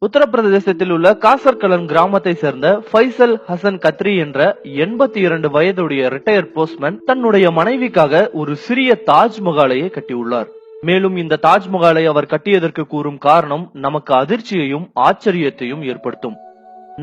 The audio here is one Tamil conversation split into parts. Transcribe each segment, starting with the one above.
உத்தரப்பிரதேசத்தில் உள்ள காசர்கலன் கிராமத்தை சேர்ந்த ஃபைசல் ஹசன் கத்ரி என்ற 82 வயதுடைய ரிட்டையர்ட் போஸ்ட்மேன் தன்னுடைய மனைவிக்காக ஒரு சிறிய தாஜ்மஹாலையே கட்டியுள்ளார். மேலும் இந்த தாஜ்மஹாலை அவர் கட்டியதற்கு கூறும் காரணம் நமக்கு அதிர்ச்சியையும் ஆச்சரியத்தையும் ஏற்படுத்தும்.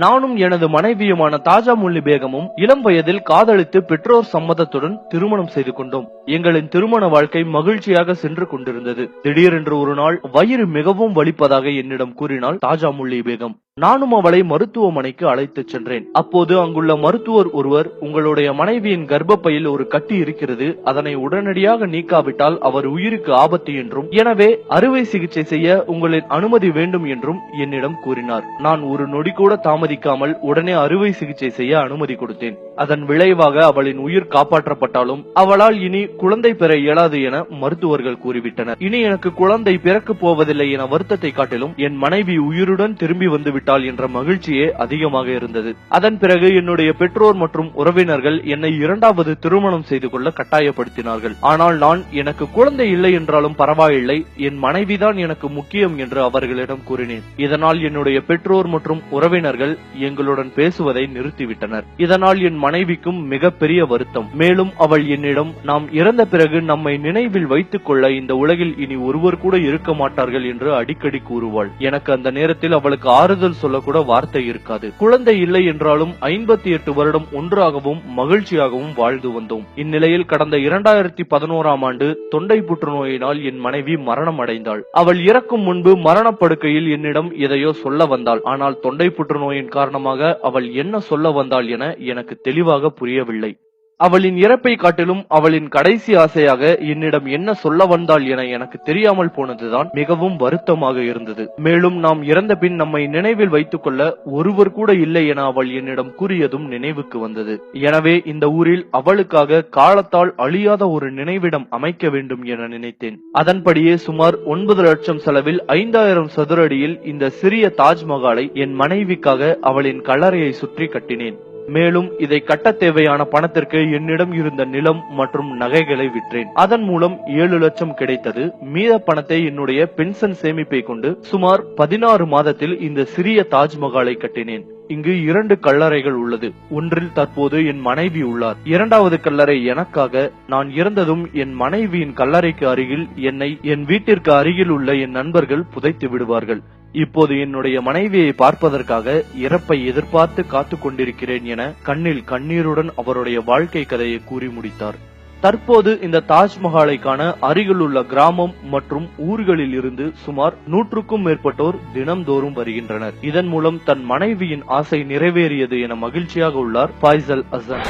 நானும் எனது மனைவியுமான தாஜா முல்லி பேகமும் இளம் வயதில் காதலித்து பெற்றோர் சம்மதத்துடன் திருமணம் செய்து கொண்டோம். எங்களின் திருமண வாழ்க்கை மகிழ்ச்சியாக சென்று கொண்டிருந்தது. திடீரென்று ஒரு நாள் வயிறு மிகவும் வலிப்பதாக என்னிடம் கூறினாள் தாஜா முல்லி பேகம். நானும் அவளை மருத்துவமனைக்கு அழைத்துச் சென்றேன். அப்போது அங்குள்ள மருத்துவர் ஒருவர், உங்களுடைய மனைவியின் கர்ப்பப்பையில் ஒரு கட்டி இருக்கிறது, அதனை உடனடியாக நீக்காவிட்டால் அவர் உயிருக்கு ஆபத்து என்றும், எனவே அறுவை சிகிச்சை செய்ய உங்களின் அனுமதி வேண்டும் என்றும் என்னிடம் கூறினார். நான் ஒரு நொடி கூட தாமதிக்காமல் உடனே அறுவை சிகிச்சை செய்ய அனுமதி கொடுத்தேன். அதன் விளைவாக அவளின் உயிர் காப்பாற்றப்பட்டாலும் அவளால் இனி குழந்தை பெற இயலாது என மருத்துவர்கள் கூறிவிட்டனர். இனி எனக்கு குழந்தை பிறக்கப் போவதில்லை என வருத்தத்தை காட்டிலும் என் மனைவி உயிருடன் திரும்பி வந்து என்ற மகிழ்ச்சியே அதிகமாக இருந்தது. அதன் பிறகு என்னுடைய பெற்றோர் மற்றும் உறவினர்கள் என்னை இரண்டாவது திருமணம் செய்து கொள்ள கட்டாயப்படுத்தினார்கள். ஆனால் நான் எனக்கு குழந்தை இல்லை என்றாலும் பரவாயில்லை, என் மனைவிதான் எனக்கு முக்கியம் என்று அவர்களிடம் கூறினேன். இதனால் என்னுடைய பெற்றோர் மற்றும் உறவினர்கள் எங்களுடன் பேசுவதை நிறுத்திவிட்டனர். இதனால் என் மனைவிக்கும் மிகப்பெரிய வருத்தம். மேலும் அவள் என்னிடம், நாம் இறந்த பிறகு நம்மை நினைவில் வைத்துக் கொள்ள இந்த உலகில் இனி ஒருவர் கூட இருக்க மாட்டார்கள் என்று அடிக்கடி கூறுவாள். எனக்கு அந்த நேரத்தில் அவளுக்கு ஆறுதல் சொல்லக்கூட வார்த்தை இருக்காது. குழந்தை இல்லை என்றாலும் 58 வருடம் ஒன்றாகவும் மகிழ்ச்சியாகவும் வாழ்ந்து வந்தோம். இந்நிலையில் கடந்த 2011ஆம் ஆண்டு தொண்டை புற்றுநோயினால் என் மனைவி மரணம் அடைந்தாள். அவள் இறக்கும் முன்பு மரணப்படுக்கையில் என்னிடம் எதையோ சொல்ல வந்தாள். ஆனால் தொண்டை புற்றுநோயின் காரணமாக அவள் என்ன சொல்ல வந்தாள் என எனக்கு தெளிவாக புரியவில்லை. அவளின் இறப்பை காட்டிலும் அவளின் கடைசி ஆசையாக என்னிடம் என்ன சொல்ல வந்தாள் என எனக்கு தெரியாமல் போனதுதான் மிகவும் வருத்தமாக இருந்தது. மேலும் நாம் இறந்த பின் நம்மை நினைவில் வைத்துக் கொள்ள ஒருவர் கூட இல்லை என அவள் என்னிடம் கூறியதும் நினைவுக்கு வந்தது. எனவே இந்த ஊரில் அவளுக்காக காலத்தால் அழியாத ஒரு நினைவிடம் அமைக்க வேண்டும் என நினைத்தேன். அதன்படியே சுமார் 9 லட்சம் செலவில் 5000 சதுர அடியில் இந்த சிறிய தாஜ்மஹாலை என் மனைவிக்காக அவளின் கல்லறையை சுற்றி கட்டினேன். மேலும் இதை கட்ட தேவையான பணத்திற்கு என்னிடம் இருந்த நிலம் மற்றும் நகைகளை விற்றேன். அதன் மூலம் 7 லட்சம் கிடைத்தது. மீத பணத்தை என்னுடைய பென்ஷன் சேமிப்பை கொண்டு சுமார் 16 மாதத்தில் இந்த சிறிய தாஜ்மஹாலை கட்டினேன். இங்கு 2 கல்லறைகள் உள்ளது. ஒன்றில் தற்போது என் மனைவி உள்ளார். இரண்டாவது கல்லறை எனக்காக. நான் இறந்ததும் என் மனைவியின் கல்லறைக்கு அருகில் என்னை என் வீட்டிற்கு அருகில் உள்ள என் நண்பர்கள் புதைத்து விடுவார்கள். இப்போது என்னுடைய மனைவியை பார்ப்பதற்காக இறப்பை எதிர்பார்த்து காத்து கொண்டிருக்கிறேன் என கண்ணில் கண்ணீருடன் அவருடைய வாழ்க்கை கதையை கூறி முடித்தார். தற்போது இந்த தாஜ்மஹாலை காண அருகில் உள்ள கிராமம் மற்றும் ஊர்களில் இருந்து சுமார் 100க்கும் மேற்பட்டோர் தினம்தோறும் வருகின்றனர். இதன் மூலம் தன் மனைவியின் ஆசை நிறைவேறியது என மகிழ்ச்சியாக உள்ளார் ஃபைசல் ஹசன்.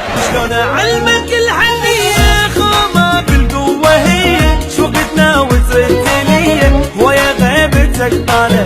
شو قلنا وزدت لي ويا غيبتك طالع